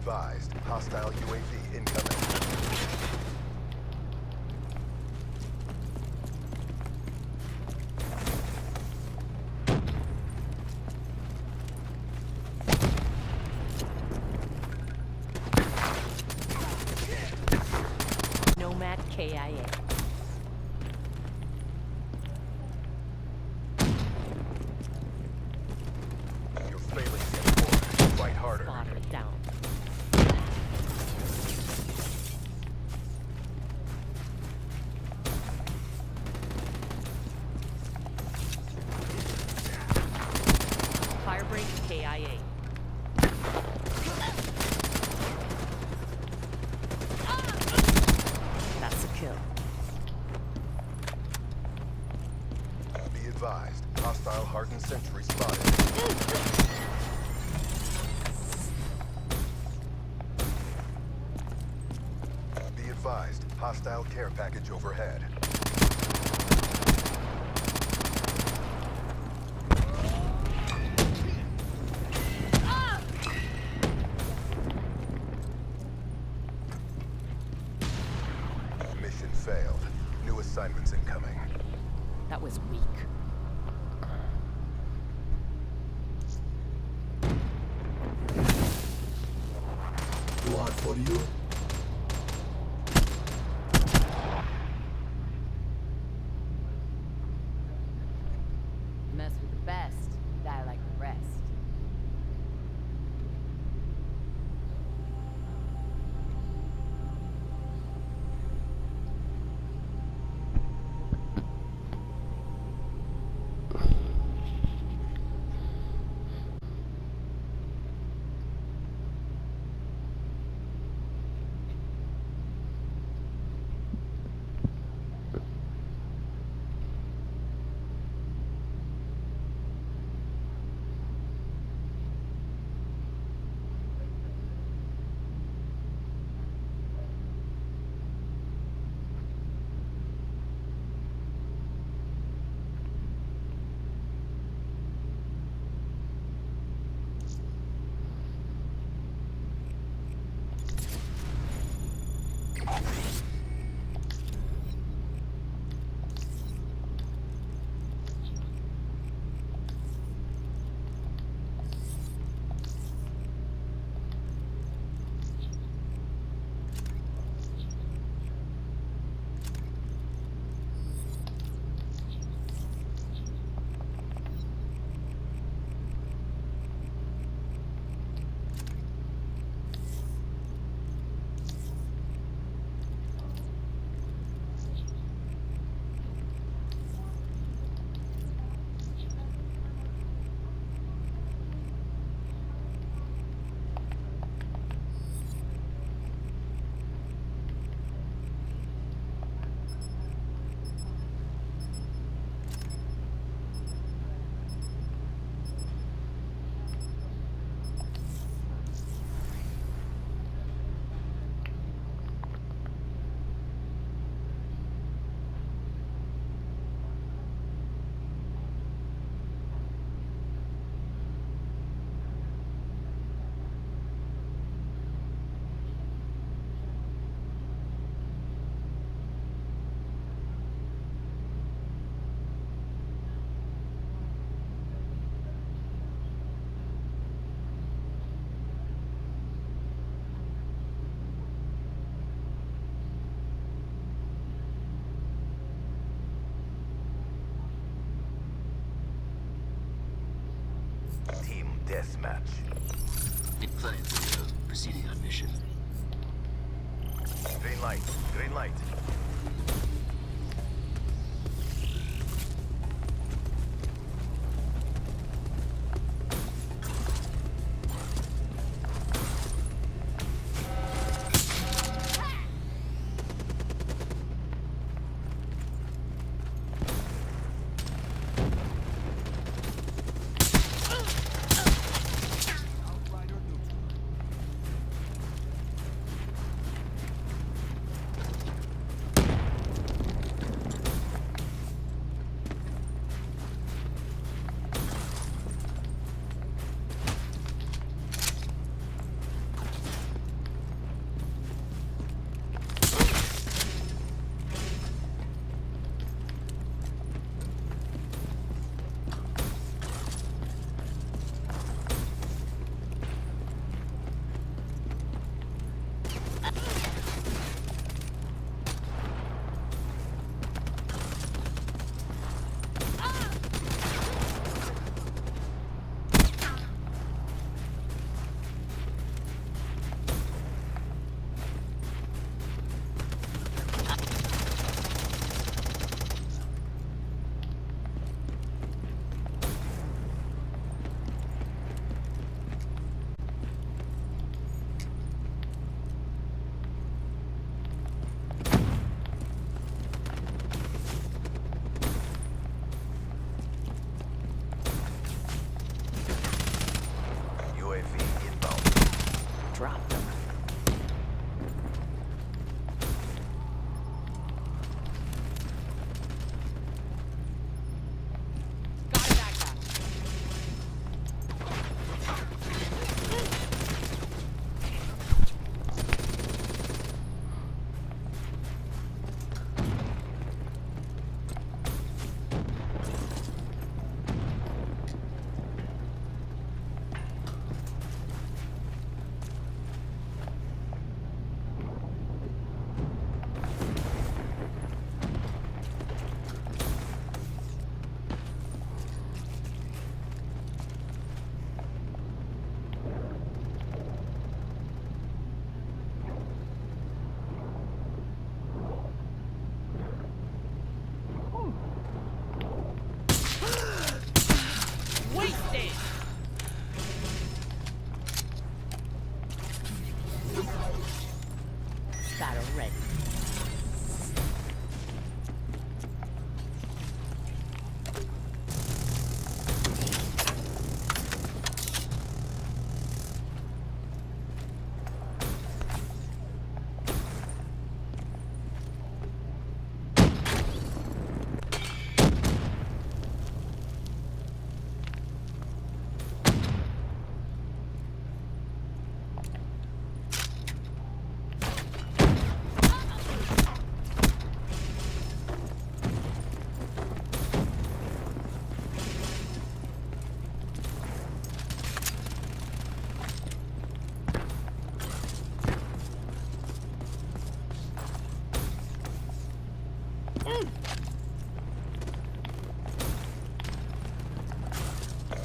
advised, hostile UAV incoming. Nomad KIA. You're failing to get forward. Fight harder. Fodder down. Firebreak KIA. That's a kill. Be advised, hostile hardened sentry spotted. Be advised, hostile care package overhead. Mission failed. New assignments incoming. That was weak. Blood for you. Mess with the best, die like the rest. Team deathmatch. Client video. Proceeding on mission. Green light. Green light.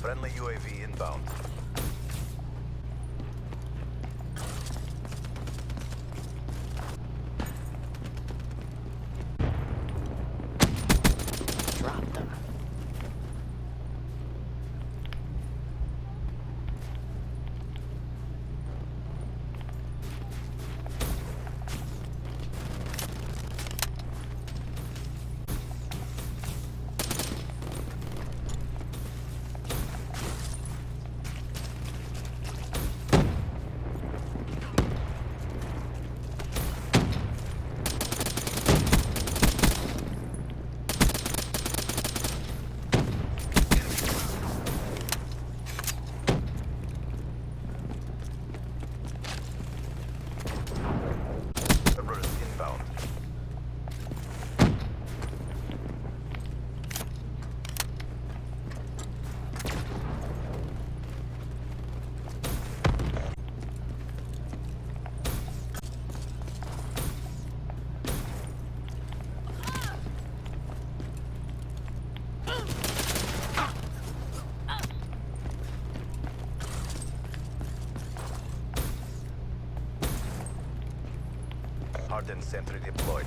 Friendly UAV inbound. Drop them. Cerberus inbound. Hardened sentry deployed.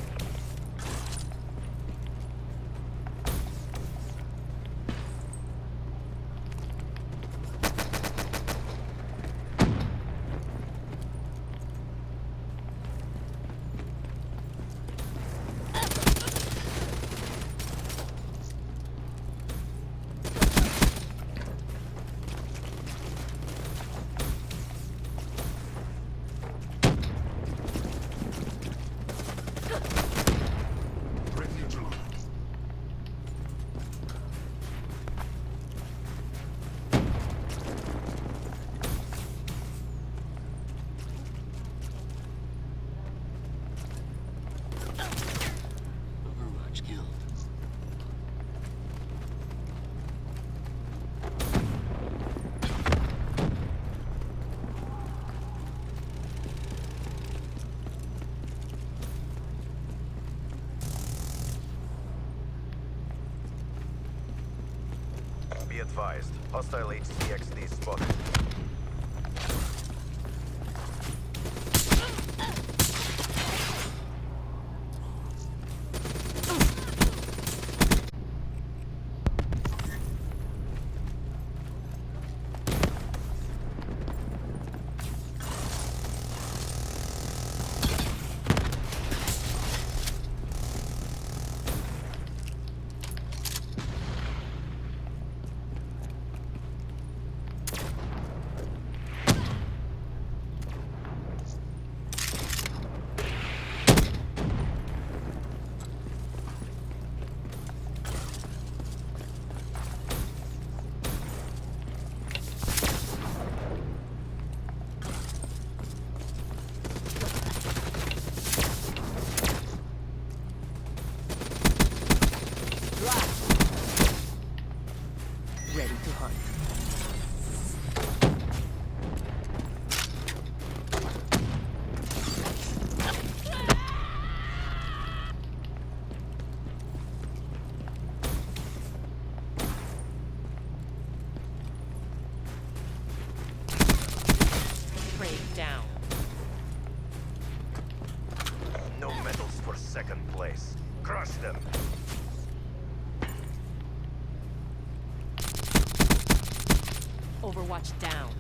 Overwatch killed. Be advised. Hostile HCXD spotted. Ready to hunt. Prey down. No medals for second place. Crush them. Overwatch down.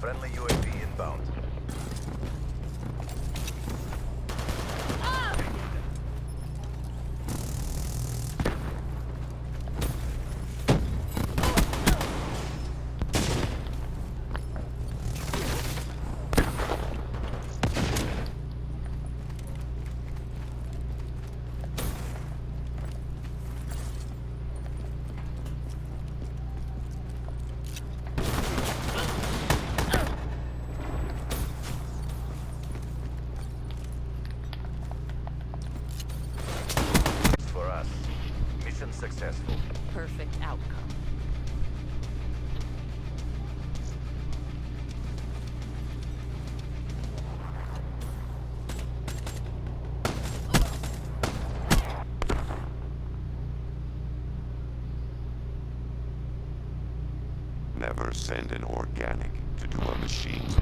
Friendly UAV inbound. For us. Mission successful. Perfect outcome. Never send an organic to do a machine's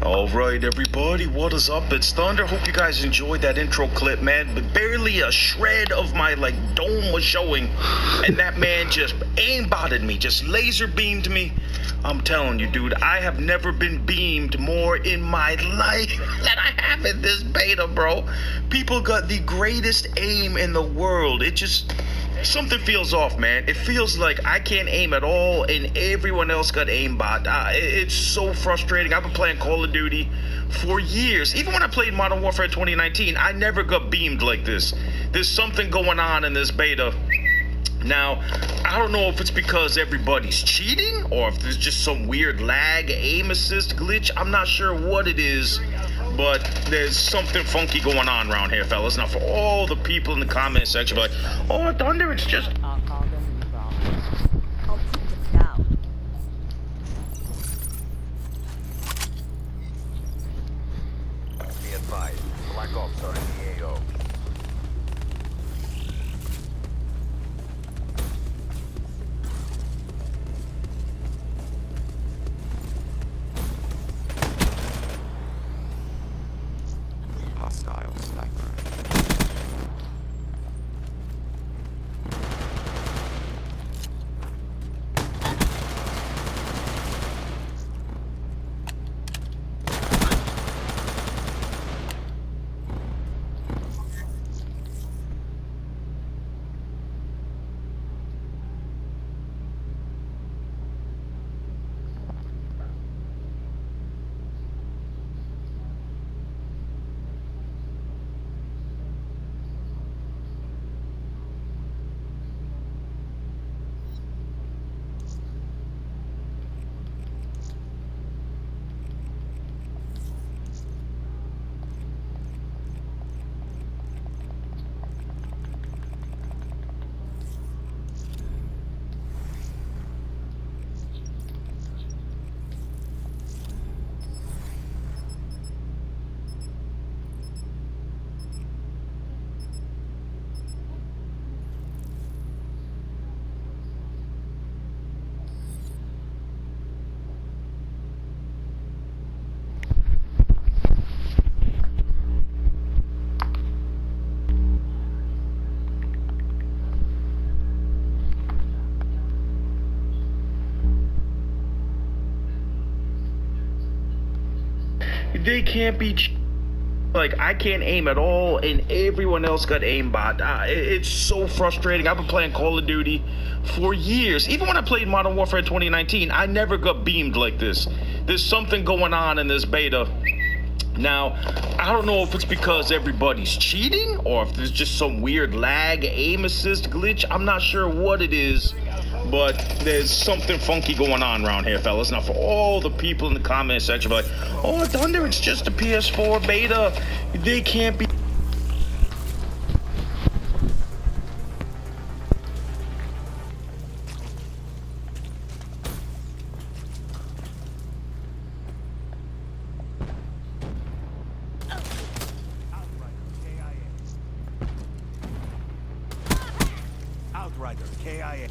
Alright everybody, what is up? It's Thunder. Hope you guys enjoyed that intro clip, man. But barely a shred of my dome was showing. And that man just aimbotted me, just laser beamed me. I'm telling you, dude, I have never been beamed more in my life than I have in this beta, bro. People got the greatest aim in the world. It just... something feels off, man. It feels like I can't aim at all and everyone else got aimbot. It's so frustrating. I've been playing Call of Duty for years. Even when I played Modern Warfare 2019, I never got beamed like this. There's something going on in this beta. Now, I don't know if it's because everybody's cheating or if there's just some weird lag, aim assist glitch. I'm not sure what it is, but there's something funky going on around here, fellas. Now, for all the people in the comment section, like, oh, Thunder, it's just... I'll call them wrong. I'll keep them down. Be advised. Black Ops are in the AO. hostile sniper. they can't be like, I can't aim at all, and everyone else got aimbot. It's so frustrating. I've been playing Call of Duty for years. Even when I played Modern Warfare 2019, I never got beamed like this. There's something going on in this beta. Now, I don't know if it's because everybody's cheating or if there's just some weird lag, aim assist glitch. I'm not sure what it is, but there's something funky going on around here, fellas. Now, for all the people in the comment section like, oh, Thunder, it's just a PS4 beta. They can't be... Outrider, KIA.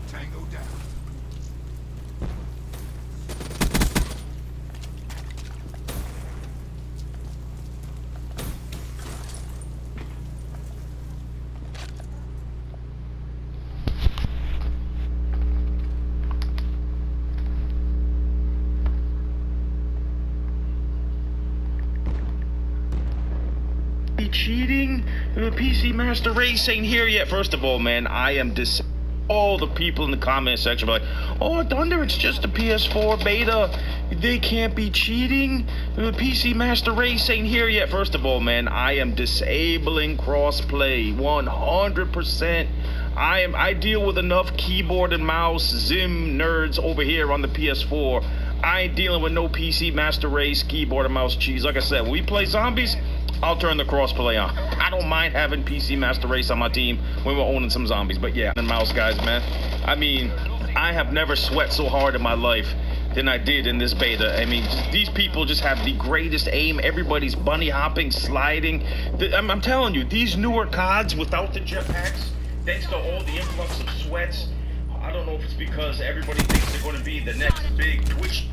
Tango down. Cheating? The PC Master Race ain't here yet. First of all, man, I am all the people in the comment section are like, oh, Thunder, it's just a PS4 beta. They can't be cheating. The PC Master Race ain't here yet. First of all, man, I am disabling crossplay 100%. I deal with enough keyboard and mouse Zim nerds over here on the PS4. I ain't dealing with no PC Master Race keyboard and mouse cheese. Like I said, when we play zombies, I'll turn the crossplay on. I don't mind having PC Master Race on my team when we're owning some zombies. But yeah, and mouse guys, man. I mean, I have never sweat so hard in my life than I did in this beta. I mean, these people just have the greatest aim. Everybody's bunny hopping, sliding. I'm telling you, these newer CODs without the jetpacks, thanks to all the influx of sweats, I don't know if it's because everybody thinks they're going to be the next big Twitch.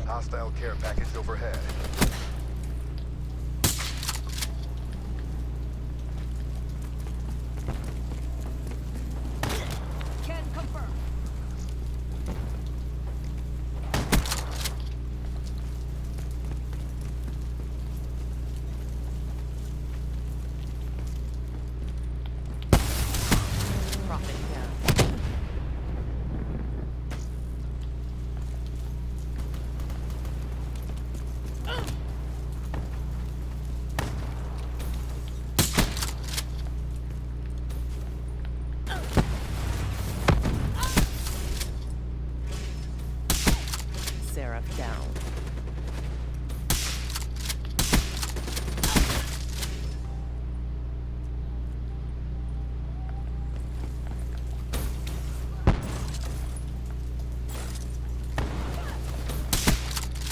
Hostile care package overhead. Can confirm. Profit down. Seraph down.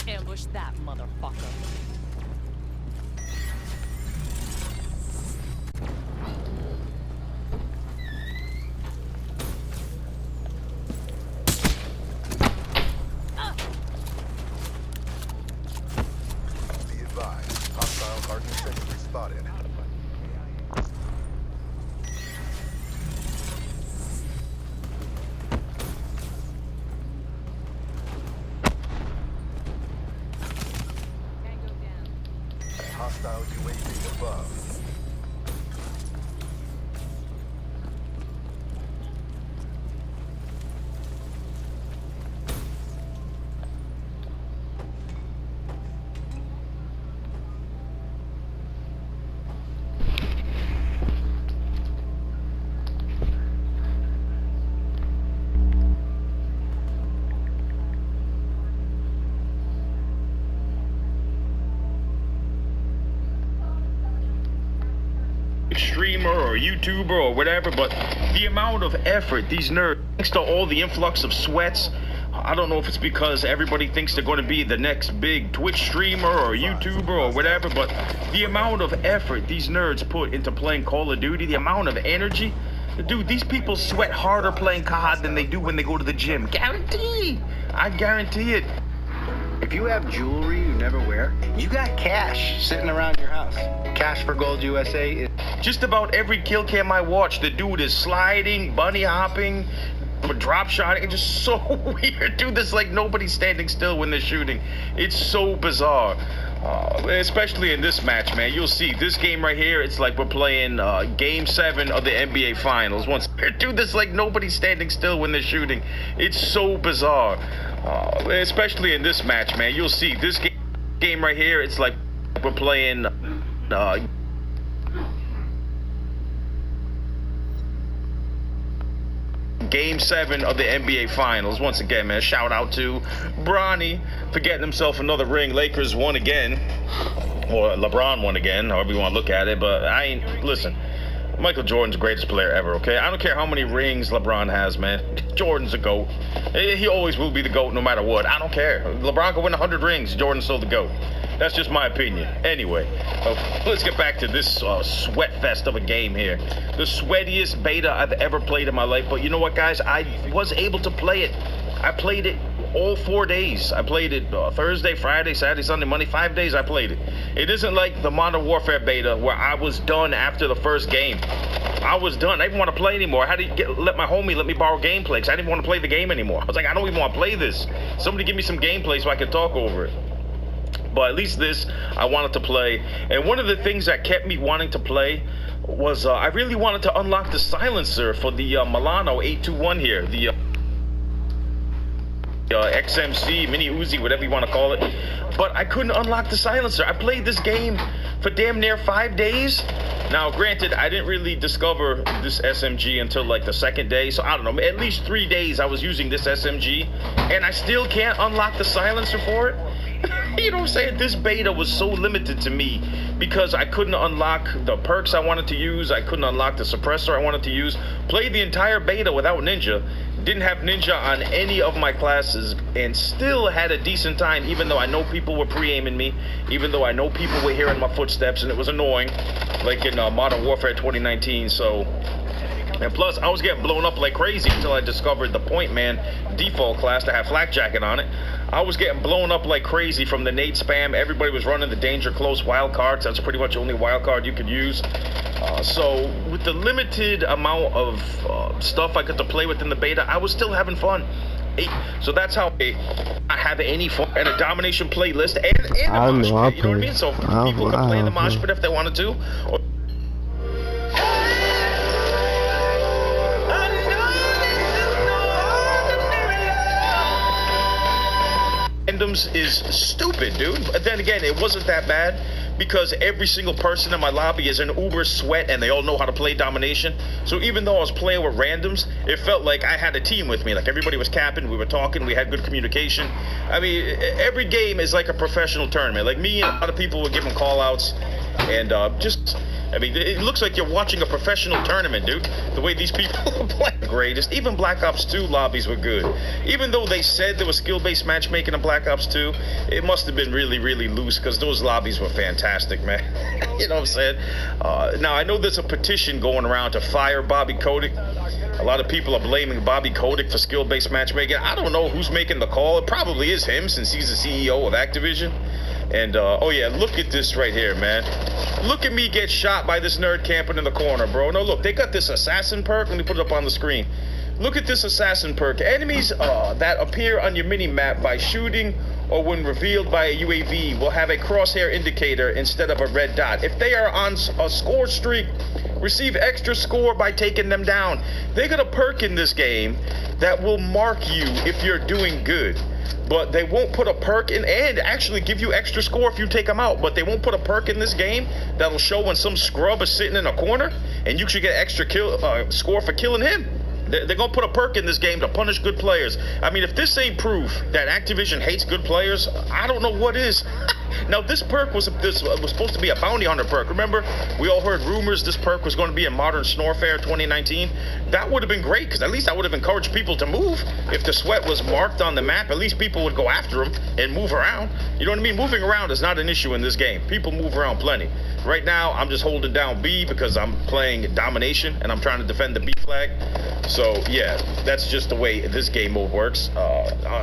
Ambush that motherfucker. Be advised, hostile hardened sentry spotted. Tango down. Hostile UAV above. Streamer or YouTuber or whatever, but the amount of effort these nerds, thanks to all the influx of sweats, I don't know if it's because everybody thinks they're going to be the next big Twitch streamer or YouTuber or whatever, but the amount of effort these nerds put into playing Call of Duty, the amount of energy, dude, these people sweat harder playing COD than they do when they go to the gym. Guaranteed. I guarantee it. If you have jewelry you never wear, you got cash sitting around your house. Cash for Gold USA is... Just about every kill cam I watch, the dude is sliding, bunny hopping, drop shotting. It's just so weird, dude. There's like nobody standing still when they're shooting. It's so bizarre. Especially in this match, man. You'll see this game right here. It's like we're playing Game 7 of the NBA Finals. Once, dude, there's like nobody standing still when they're shooting. It's so bizarre. Especially in this match, man. You'll see this game right here. It's like we're playing. Game 7 of the NBA Finals. Once again, man, shout out to Bronny for getting himself another ring. Lakers won again. Or LeBron won again, however you want to look at it. But listen, Michael Jordan's the greatest player ever, okay? I don't care how many rings LeBron has, man. Jordan's a GOAT. He always will be the GOAT no matter what. I don't care. LeBron can win 100 rings. Jordan's still the GOAT. That's just my opinion. Anyway, let's get back to this sweat fest of a game here. The sweatiest beta I've ever played in my life. But you know what, guys? I was able to play it. I played it all 4 days. I played it Thursday, Friday, Saturday, Sunday, Monday. 5 days I played it. It isn't like the Modern Warfare beta where I was done after the first game. I was done. I didn't want to play anymore. I had to let my homie let me borrow gameplay because I didn't want to play the game anymore. I was like, I don't even want to play this. Somebody give me some gameplay so I can talk over it. But at least this, I wanted to play. And one of the things that kept me wanting to play was I really wanted to unlock the silencer for the Milano 821 here. The XMC, Mini Uzi, whatever you want to call it. But I couldn't unlock the silencer. I played this game for damn near 5 days. Now, granted, I didn't really discover this SMG until like the second day. So I don't know, at least 3 days I was using this SMG. And I still can't unlock the silencer for it. You know what I'm saying? This beta was so limited to me because I couldn't unlock the perks I wanted to use. I couldn't unlock the suppressor I wanted to use. Played the entire beta without Ninja. Didn't have Ninja on any of my classes and still had a decent time, even though I know people were pre-aiming me, even though I know people were hearing my footsteps and it was annoying, like in Modern Warfare 2019. So, and plus, I was getting blown up like crazy until I discovered the Point Man default class that had flak jacket on it. I was getting blown up like crazy from the nade spam. Everybody was running the danger close wild cards. That's pretty much the only wild card you could use. So with the limited amount of stuff I got to play with in the beta, I was still having fun. So that's how I have any fun and a domination playlist and a mosh pit, you know what I mean? So people can play in the mosh pit if they wanted to. Randoms is stupid, dude. But then again, it wasn't that bad because every single person in my lobby is an uber sweat and they all know how to play domination. So even though I was playing with randoms, it felt like I had a team with me. Like everybody was capping, we were talking, we had good communication. I mean, every game is like a professional tournament. Like me and a lot of people were giving call outs and I mean, it looks like you're watching a professional tournament, dude. The way these people play the greatest. Even Black Ops 2 lobbies were good. Even though they said there was skill-based matchmaking in Black Ops 2, it must have been really, really loose because those lobbies were fantastic, man. You know what I'm saying? Now, I know there's a petition going around to fire Bobby Kotick. A lot of people are blaming Bobby Kotick for skill-based matchmaking. I don't know who's making the call. It probably is him since he's the CEO of Activision. And, oh yeah, look at this right here, man. Look at me get shot by this nerd camping in the corner, bro. No, look, they got this assassin perk. Let me put it up on the screen. Look at this assassin perk. Enemies that appear on your mini-map by shooting or when revealed by a UAV will have a crosshair indicator instead of a red dot. If they are on a score streak, receive extra score by taking them down. They got a perk in this game that will mark you if you're doing good. But they won't put a perk in and actually give you extra score if you take them out. But they won't put a perk in this game that'll show when some scrub is sitting in a corner and you should get extra score for killing him. They're going to put a perk in this game to punish good players. I mean, if this ain't proof that Activision hates good players, I don't know what is. Now, this perk was supposed to be a bounty hunter perk. Remember, we all heard rumors this perk was going to be in Modern Snorfair 2019. That would have been great, because at least I would have encouraged people to move. If the sweat was marked on the map, at least people would go after him and move around. You know what I mean? Moving around is not an issue in this game. People move around plenty. Right now, I'm just holding down B because I'm playing domination and I'm trying to defend the B flag. So, yeah, that's just the way this game mode works.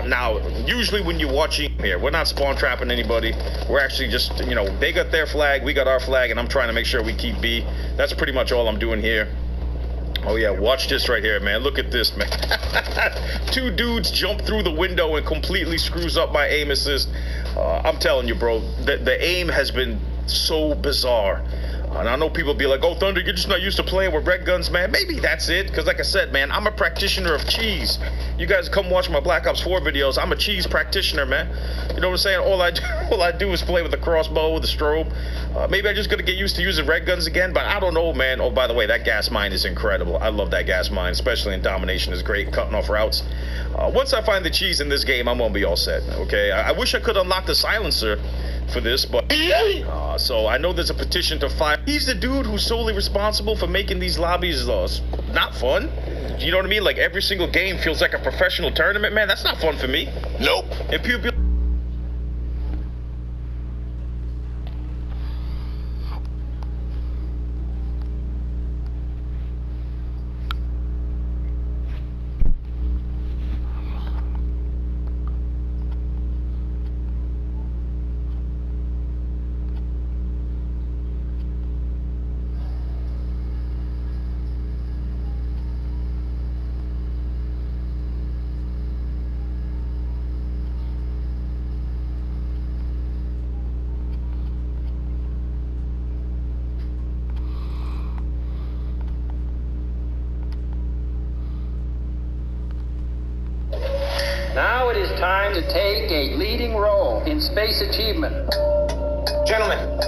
Now, usually when you're watching here, we're not spawn trapping anybody. We're actually just, you know, they got their flag, we got our flag, and I'm trying to make sure we keep B. That's pretty much all I'm doing here. Oh, yeah, watch this right here, man. Look at this, man. 2 dudes jump through the window and completely screws up my aim assist. I'm telling you, bro, the aim has been so bizarre. And I know people be like, oh, Thunder, you're just not used to playing with red guns, man. Maybe that's it, because like I said, man, I'm a practitioner of cheese. You guys come watch my Black Ops 4 videos. I'm a cheese practitioner, man. You know what I'm saying? All I do is play with a crossbow, with a strobe. Maybe I'm just going to get used to using red guns again, but I don't know, man. Oh, by the way, that gas mine is incredible. I love that gas mine, especially in Domination. It's great, cutting off routes. Once I find the cheese in this game, I'm going to be all set, okay? I wish I could unlock the silencer for this, but so I know there's a petition to fire. He's the dude who's solely responsible for making these lobbies not fun. You know what I mean? Like every single game feels like a professional tournament, man. That's not fun for me. Nope. And people. Now it is time to take a leading role in space achievement. Gentlemen.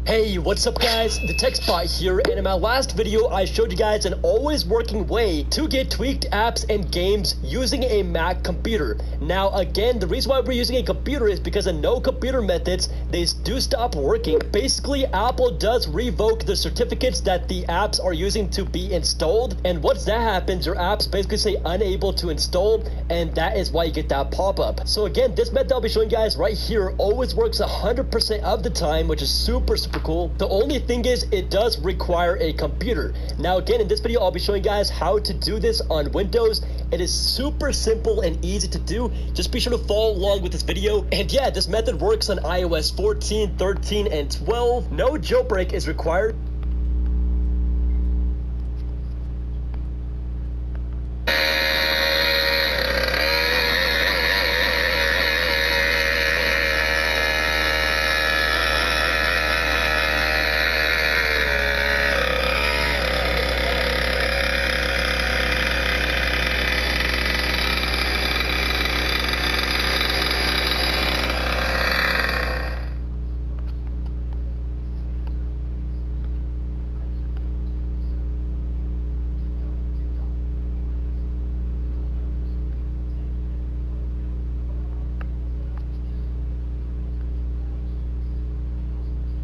Hey, what's up guys? The TechSpot here, and in my last video I showed you guys an always working way to get tweaked apps and games using a Mac computer. Now again, the reason why we're using a computer is because of no computer methods, they do stop working. Basically, Apple does revoke the certificates that the apps are using to be installed, and once that happens, your apps basically say unable to install, and that is why you get that pop-up. So again, this method I'll be showing you guys right here always works 100% of the time, which is super cool. The only thing is it does require a computer. Now again, in this video I'll be showing you guys how to do this on Windows. It is super simple and easy to do. Just be sure to follow along with this video. And yeah, this method works on iOS 14, 13, and 12. No jailbreak is required.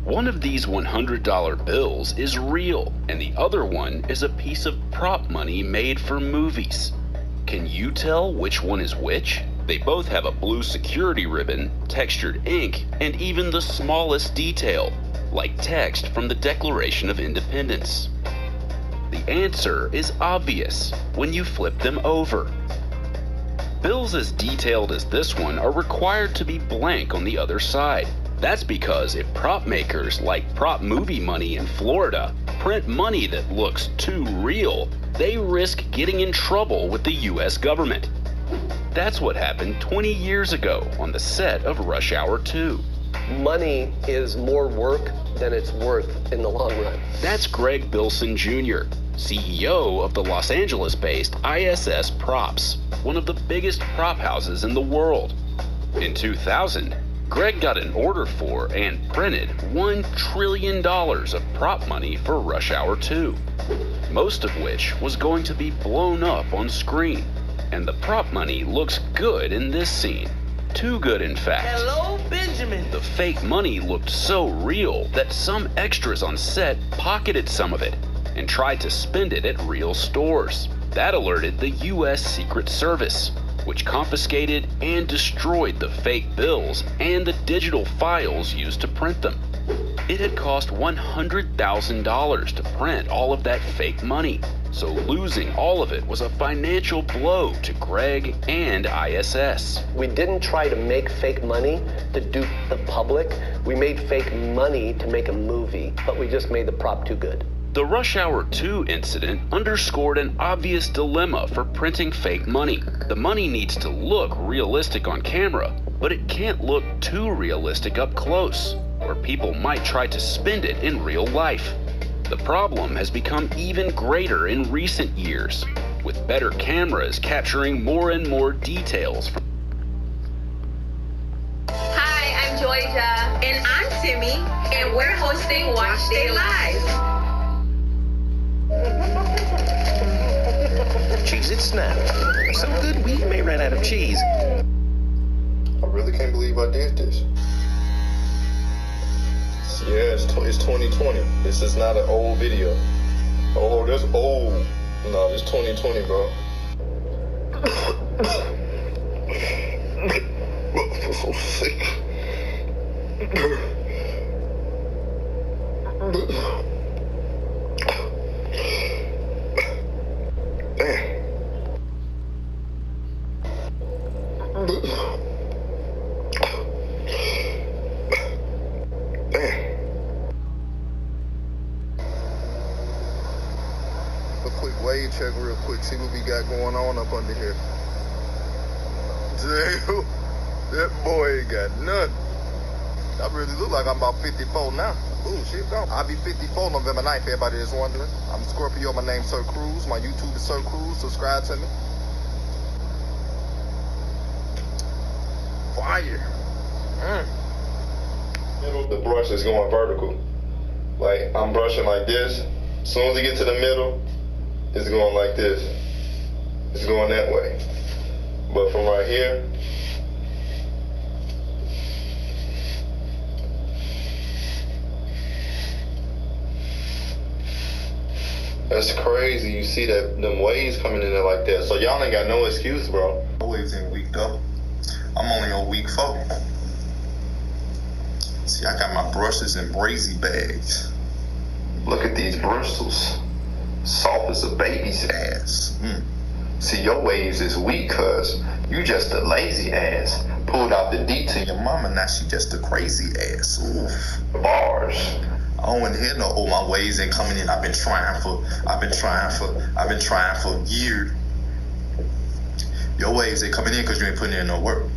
One of these $100 bills is real, and the other one is a piece of prop money made for movies. Can you tell which one is which? They both have a blue security ribbon, textured ink, and even the smallest detail, like text from the Declaration of Independence. The answer is obvious when you flip them over. Bills as detailed as this one are required to be blank on the other side. That's because if prop makers like Prop Movie Money in Florida print money that looks too real, they risk getting in trouble with the US government. That's what happened 20 years ago on the set of Rush Hour 2. Money is more work than it's worth in the long run. That's Greg Bilson Jr., CEO of the Los Angeles-based ISS Props, one of the biggest prop houses in the world. In 2000, Greg got an order for and printed $1 trillion of prop money for Rush Hour 2, most of which was going to be blown up on screen. And the prop money looks good in this scene. Too good, in fact. Hello, Benjamin. The fake money looked so real that some extras on set pocketed some of it and tried to spend it at real stores. That alerted the U.S. Secret Service, which confiscated and destroyed the fake bills and the digital files used to print them. It had cost $100,000 to print all of that fake money, so losing all of it was a financial blow to Greg and ISS. We didn't try to make fake money to dupe the public. We made fake money to make a movie, but we just made the prop too good. The Rush Hour 2 incident underscored an obvious dilemma for printing fake money. The money needs to look realistic on camera, but it can't look too realistic up close, where people might try to spend it in real life. The problem has become even greater in recent years, with better cameras capturing more and more details. Hi, I'm Georgia. And I'm Timmy. And we're hosting Watch Day Live. Cheese it snap. So good we may run out of cheese. I really can't believe I did this. Yeah, it's 2020. This is not an old video. Oh, that's old. No, it's 2020, bro. I feel so sick. Wave check real quick, see what we got going on up under here. Damn, that boy ain't got nothing. I really look like I'm about 54 now. Ooh, shit, gone. I'll be 54 November 9th, everybody is wondering. I'm Scorpio, my name's Sir Cruz. My YouTube is Sir Cruz, subscribe to me. Fire. The brush is going vertical. Like, I'm brushing like this. As soon as you get to the middle, it's going like this. It's going that way. But from right here, that's crazy. You see that them waves coming in there like that. So y'all ain't got no excuse, bro. My waves ain't weak up. I'm only on week 4. See, I got my brushes in brazy bags. Look at these bristles. Soft as a baby's ass. See, your waves is weak, cuz you just a lazy ass. Pulled out the D to your mama, now she just a crazy ass. Oof. Bars. I don't want to hear no, oh, my waves ain't coming in. I've been trying for years. Your waves ain't coming in because you ain't putting in no work.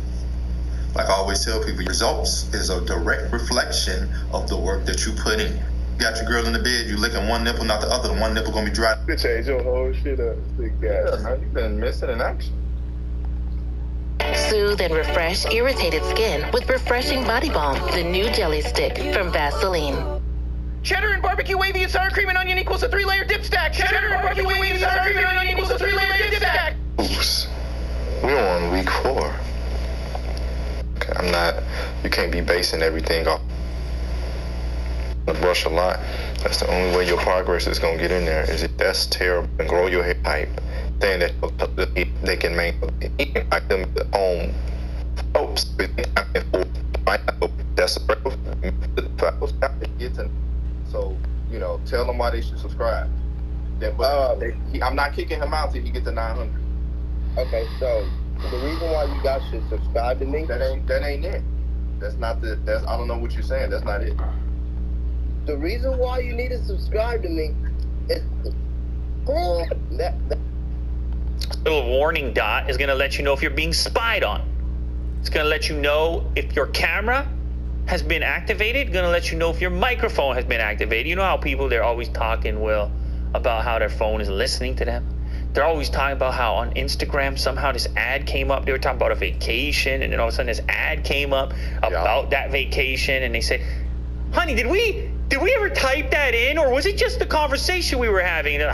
Like I always tell people, results is a direct reflection of the work that you put in. You got your girl in the bed, you licking one nipple, not the other. The one nipple gonna be dry. You change your whole shit up, big guy. Yeah, man, you been missing in action. Soothe and refresh irritated skin with refreshing body balm. The new jelly stick from Vaseline. Cheddar and barbecue wavy and sour cream and onion equals a 3-layer dip stack. Cheddar and barbecue wavy and sour cream and onion equals a 3-layer dip stack. Oops. We're on week 4. Okay, you can't be basing everything off the brush a lot. That's the only way your progress is gonna get in there. That's terrible. And grow your hair type. Then that they can make like them on hopes. That's so tell them why they should subscribe. I'm not kicking him out till he get to 900. Okay, so the reason why you guys should subscribe to me, that ain't it. That's not I don't know what you're saying. That's not it. The reason why you need to subscribe to me is that little warning dot is going to let you know if you're being spied on. It's going to let you know if your camera has been activated. Going to let you know if your microphone has been activated. You know how people, they're always talking, Will, about how their phone is listening to them. They're always talking about how on Instagram somehow this ad came up. They were talking about a vacation, and then all of a sudden this ad came up about that vacation, and they said, honey, did we ever type that in, or was it just the conversation we were having? And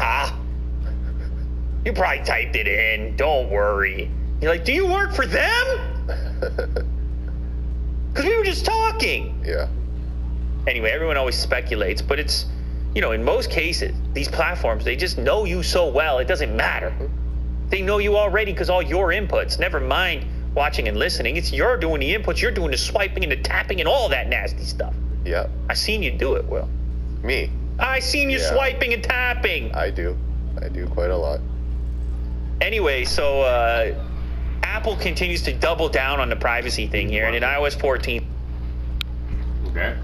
you probably typed it in. Don't worry. You're like, do you work for them? Because we were just talking. Yeah. Anyway, everyone always speculates, but it's, you know, in most cases, these platforms, they just know you so well, it doesn't matter. They know you already because all your inputs, never mind watching and listening, it's you're doing the inputs, you're doing the swiping and the tapping and all that nasty stuff. Yeah. I seen you do it, Will. Me? I seen you swiping and tapping. I do quite a lot. Anyway, so Apple continues to double down on the privacy thing here, and in iOS 14. Okay.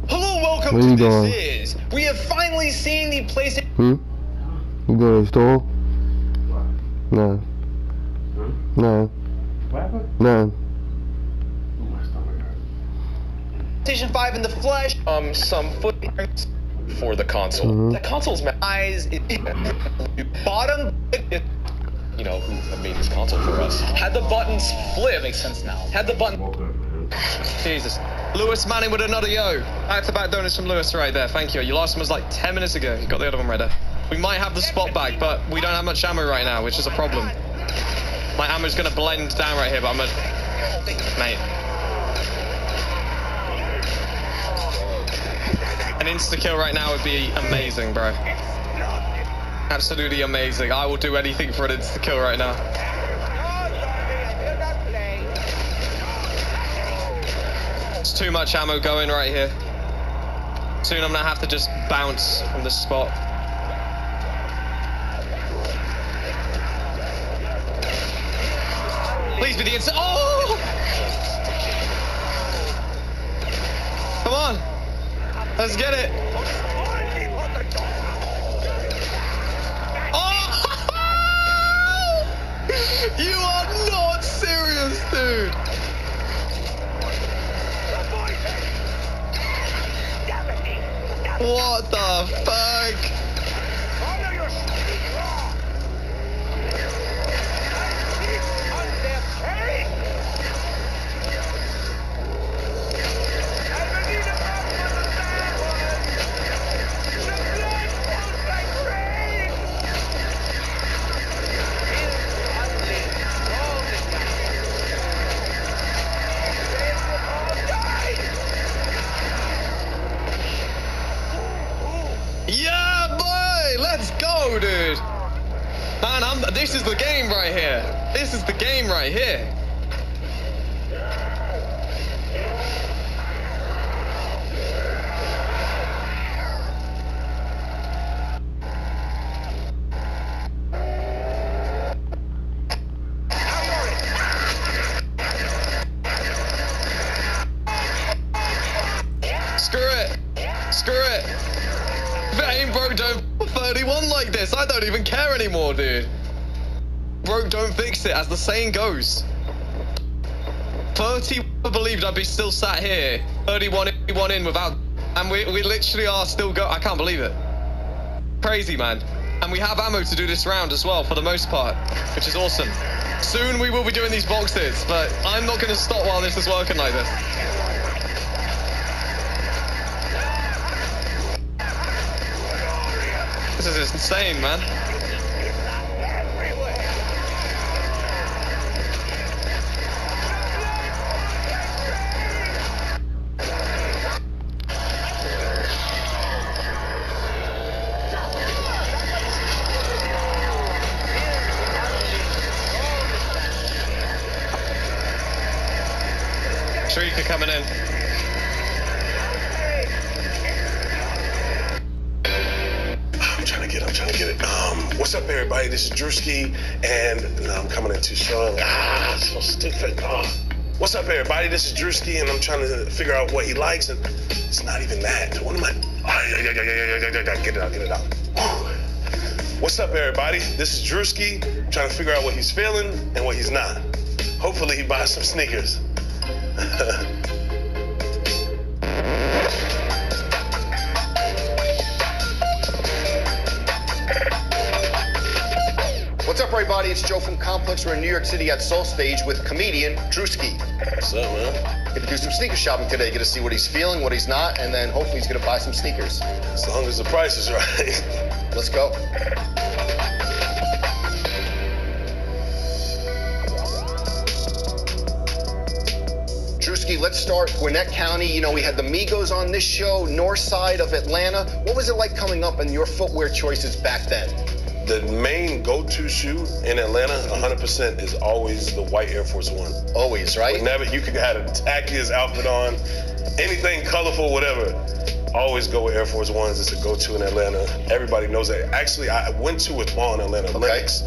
Hello, welcome Where you to going? This Is. We have finally seen the PlayStation. You going to the store? No. No. No. PlayStation 5 in the flesh. Some footage for the console. The console's eyes. Bottom. You know who made this console for us? Had the buttons flip. Makes sense now. Had the button. Jesus. Lewis Manning with another yo. Back-to-back donuts from Lewis right there. Thank you. Your last one was like 10 minutes ago. You got the other one right there. We might have the spot back, but we don't have much ammo right now, which is a problem. My ammo's gonna blend down right here, but I'm gonna... Mate. An insta-kill right now would be amazing, bro. Absolutely amazing. I will do anything for an insta-kill right now. It's too much ammo going right here. Soon I'm gonna have to just bounce from this spot. Please be the instant. Oh! Come on. Let's get it. Oh! You are not serious, dude. What the fuck? Yeah, boy! Let's go, dude! Man, this is the game right here. This is the game right here. Screw it. Screw it. Aim, bro, don't 31 like this. I don't even care anymore, dude. Bro, don't fix it, as the saying goes. 30 believed I'd be still sat here. 31 in without... And we literally are still I can't believe it. Crazy, man. And we have ammo to do this round as well, for the most part, which is awesome. Soon we will be doing these boxes, but I'm not going to stop while this is working like this. This is just insane, man. Shrieker coming in. I'm trying to get it. What's up, everybody? This is Drewski, and I'm coming in too strong. So stupid. What's up, everybody? This is Drewski, and I'm trying to figure out what he likes, and it's not even that. What am I? Get it out. What's up, everybody? This is Drewski, trying to figure out what he's feeling and what he's not. Hopefully, he buys some sneakers. What's up, everybody? It's Joe from Complex. We're in New York City at Soul Stage with comedian Drewski. What's up, man? Gonna do some sneaker shopping today. Gonna see what he's feeling, what he's not, and then hopefully he's gonna buy some sneakers. As long as the price is right. Let's go. Drewski, let's start Gwinnett County. You know, we had the Migos on this show, north side of Atlanta. What was it like coming up and your footwear choices back then? The main go-to shoe in Atlanta, 100%, is always the white Air Force One. Always, right? Whenever you could have the tackiest outfit on, anything colorful, whatever, always go with Air Force Ones. It's a go-to in Atlanta. Everybody knows that. Actually, I went to a mall in Atlanta, Lenox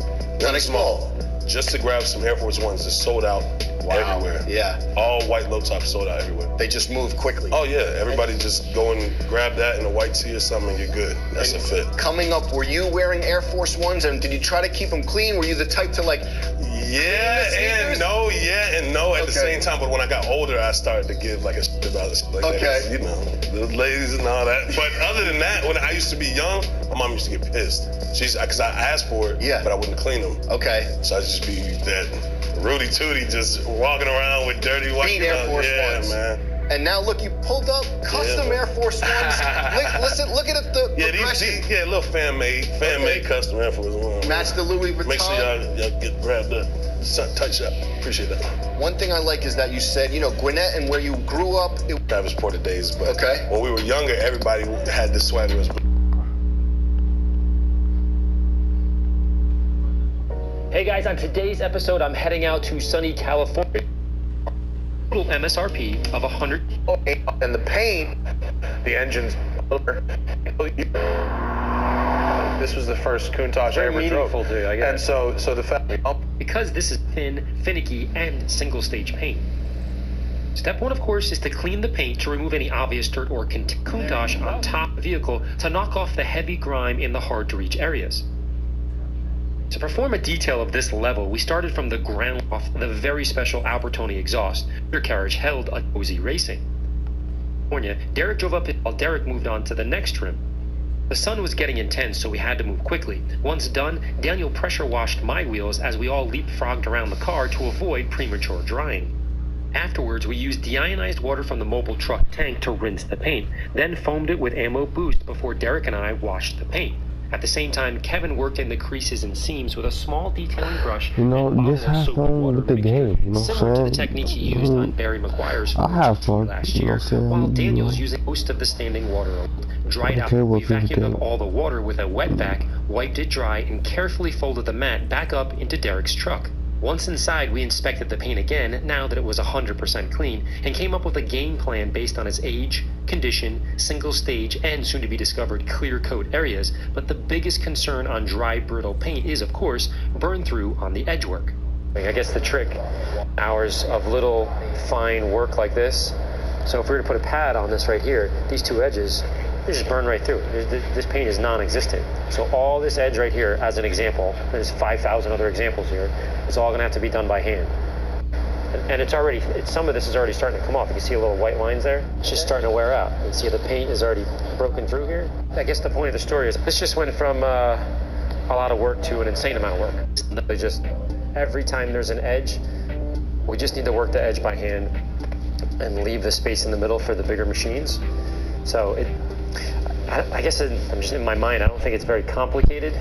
Mall, just to grab some Air Force Ones. It's sold out everywhere. Yeah. All white low tops sold out everywhere. They just move quickly. Oh yeah, everybody just go and grab that in a white tee or something and you're good. That's a fit. Coming up, were you wearing Air Force Ones and did you try to keep them clean? Were you the type to like... Yeah and no at the same time. But when I got older, I started to give like a shit about it. Like that. You know, the ladies and all that. But other than that, when I used to be young, my mom used to get pissed. Because I asked for it, but I wouldn't clean them. Okay. So I'd just be that Rudy Tooty just walking around with dirty white Beat Air Force Ones. Man. And now look, you pulled up custom Air Force Ones. Listen, look at the progression. These little fan-made custom Air Force Ones. Match the Louis Vuitton. Make sure y'all get grabbed up. Tight shot. Appreciate that. One thing I like is that you said, you know, Gwinnett and where you grew up. Travis Porter days, but when we were younger, everybody had this swagger. Hey guys, on today's episode, I'm heading out to sunny California. Total MSRP of $100. And the paint, the engine's this was the first Countach I ever drove. Dude, I guess. And so the fact because this is thin, finicky, and single stage paint. Step one, of course, is to clean the paint to remove any obvious dirt or Countach on top of the vehicle to knock off the heavy grime in the hard to reach areas. To perform a detail of this level, we started from the ground off the very special Albertoni exhaust. Undercarriage held a Cozy Racing. Derek drove up while Derek moved on to the next trim. The sun was getting intense, so we had to move quickly. Once done, Daniel pressure washed my wheels as we all leapfrogged around the car to avoid premature drying. Afterwards, we used deionized water from the mobile truck tank to rinse the paint, then foamed it with Ammo Boost before Derek and I washed the paint. At the same time, Kevin worked in the creases and seams with a small detailing brush. You know, just have fun with the game, you know what I'm saying? Similar to the technique he used on Barry Maguire's I have fun last year, while Daniel's using most of the standing water. Dried out, we vacuumed up all the water with a wet vac, wiped it dry, and carefully folded the mat back up into Derek's truck. Once inside, we inspected the paint again, now that it was 100% clean, and came up with a game plan based on its age, condition, single stage, and soon-to-be-discovered clear coat areas, but the biggest concern on dry, brittle paint is, of course, burn-through on the edgework. I guess the trick, hours of little, fine work like this. So if we were to put a pad on this right here, these two edges, they just burn right through. This paint is non-existent. So all this edge right here, as an example, there's 5,000 other examples here, it's all gonna have to be done by hand. And some of this is already starting to come off. You can see a little white lines there. It's just starting to wear out. You can see the paint is already broken through here. I guess the point of the story is this just went from a lot of work to an insane amount of work. They just, every time there's an edge, we just need to work the edge by hand and leave the space in the middle for the bigger machines. So I guess I'm just in my mind, I don't think it's very complicated.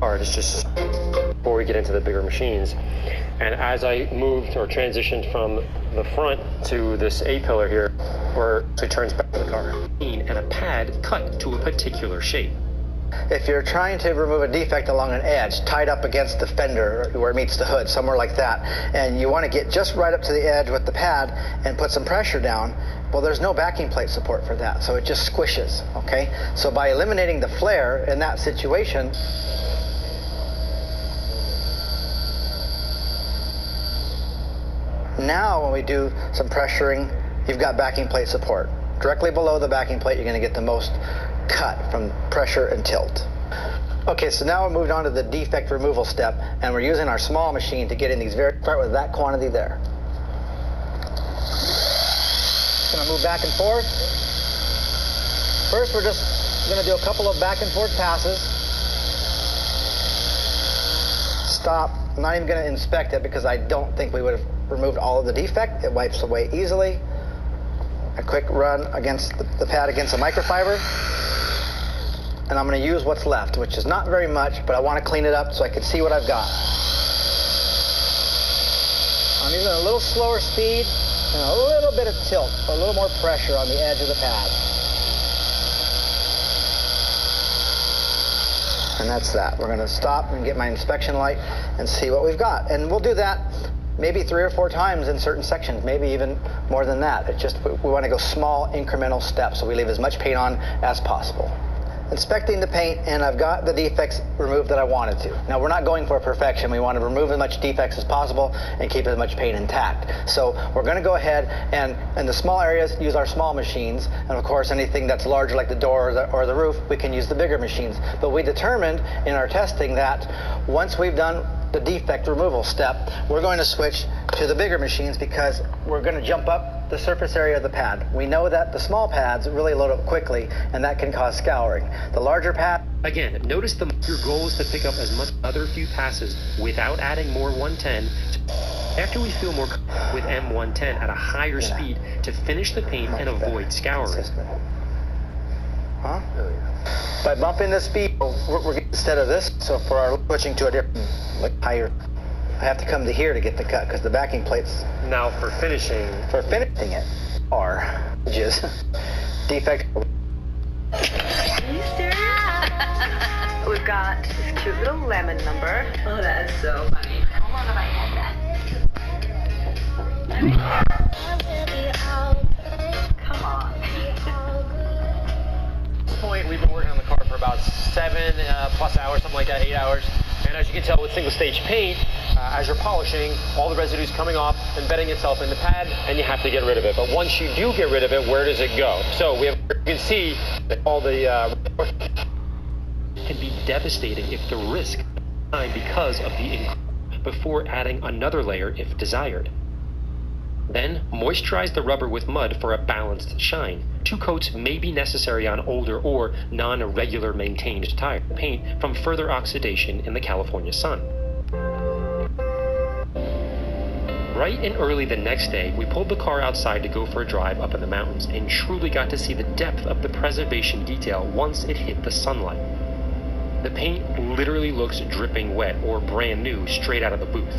It's just before we get into the bigger machines. And as I moved or transitioned from the front to this A-pillar here, where it turns back to the car, and a pad cut to a particular shape. If you're trying to remove a defect along an edge, tied up against the fender where it meets the hood, somewhere like that, and you want to get just right up to the edge with the pad and put some pressure down, well, there's no backing plate support for that, so it just squishes, okay? So by eliminating the flare in that situation, now when we do some pressuring, you've got backing plate support. Directly below the backing plate, you're going to get the most cut from pressure and tilt. Okay, so now we're moved on to the defect removal step, and we're using our small machine to get in these start with that quantity there. Gonna move back and forth. First, we're just gonna do a couple of back and forth passes. Stop. I'm not even gonna inspect it because I don't think we would have removed all of the defect. It wipes away easily. A quick run against the pad against a microfiber. and I'm going to use what's left, which is not very much, but I want to clean it up so I can see what I've got. I'm using a little slower speed and a little bit of tilt, a little more pressure on the edge of the pad. And that's that. We're going to stop and get my inspection light and see what we've got. And we'll do that maybe 3 or 4 times in certain sections, maybe even more than that. It's just we want to go small incremental steps so we leave as much paint on as possible. Inspecting the paint, and I've got the defects removed that I wanted to. Now, we're not going for perfection. We want to remove as much defects as possible and keep as much paint intact. So we're going to go ahead and in the small areas use our small machines, and of course anything that's larger like the door or the roof, we can use the bigger machines. But we determined in our testing that once we've done the defect removal step, we're going to switch to the bigger machines because we're going to jump up the surface area of the pad. We know that the small pads really load up quickly, and that can cause scouring. The larger pad... Again, notice your goal is to pick up as much other few passes without adding more 110. After we feel more with M110 at a higher speed to finish the paint and avoid scouring. Huh? By bumping the speed, we're instead of this, so for our switching to a different, like higher, I have to come to here to get the cut because the backing plates. Now for finishing it are just defect. We've got this cute little lemon number. Oh, that's so funny. How long have I had that? Come on. At this point, we've been working on the car for about 7 plus hours, something like that, 8 hours. And as you can tell with single stage paint, as you're polishing, all the residue's coming off, embedding itself in the pad, and you have to get rid of it. But once you do get rid of it, where does it go? So you can see that all the can be devastating if the risk because of the before adding another layer if desired. Then moisturize the rubber with mud for a balanced shine. 2 coats may be necessary on older or non-regular maintained tire paint from further oxidation in the California sun. Bright and early the next day, we pulled the car outside to go for a drive up in the mountains and truly got to see the depth of the preservation detail once it hit the sunlight. The paint literally looks dripping wet or brand new straight out of the booth.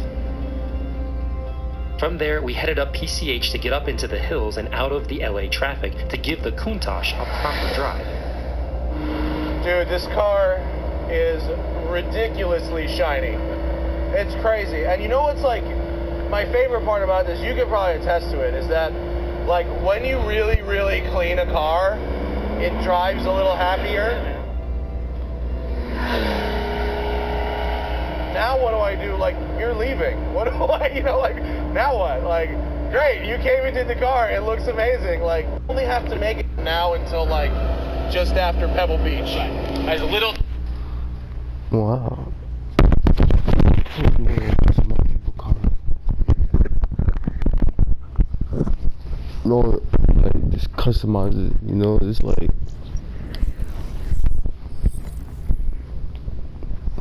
From there, we headed up PCH to get up into the hills and out of the LA traffic to give the Countach a proper drive. Dude, this car is ridiculously shiny. It's crazy. And you know what's like my favorite part about this, you could probably attest to it, is that like when you really, really clean a car, it drives a little happier. Now what do I do? Like, you're leaving. What do I, like, now what? Like, great, you came and did the car. It looks amazing. Like, only have to make it now until, like, just after Pebble Beach. As a little... Wow. No, like, just customize it, it's like...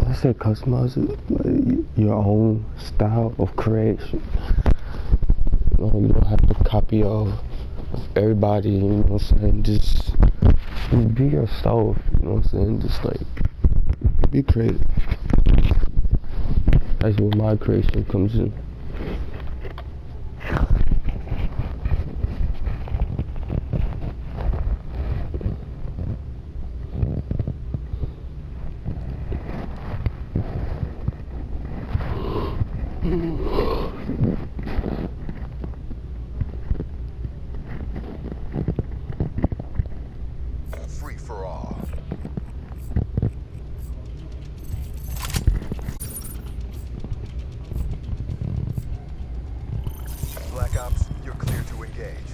I said customize it, like your own style of creation. You don't have to copy of everybody, you know what I'm saying? Just be yourself, you know what I'm saying? Just like, be creative. That's where my creation comes in. Free for all. Black Ops, you're clear to engage.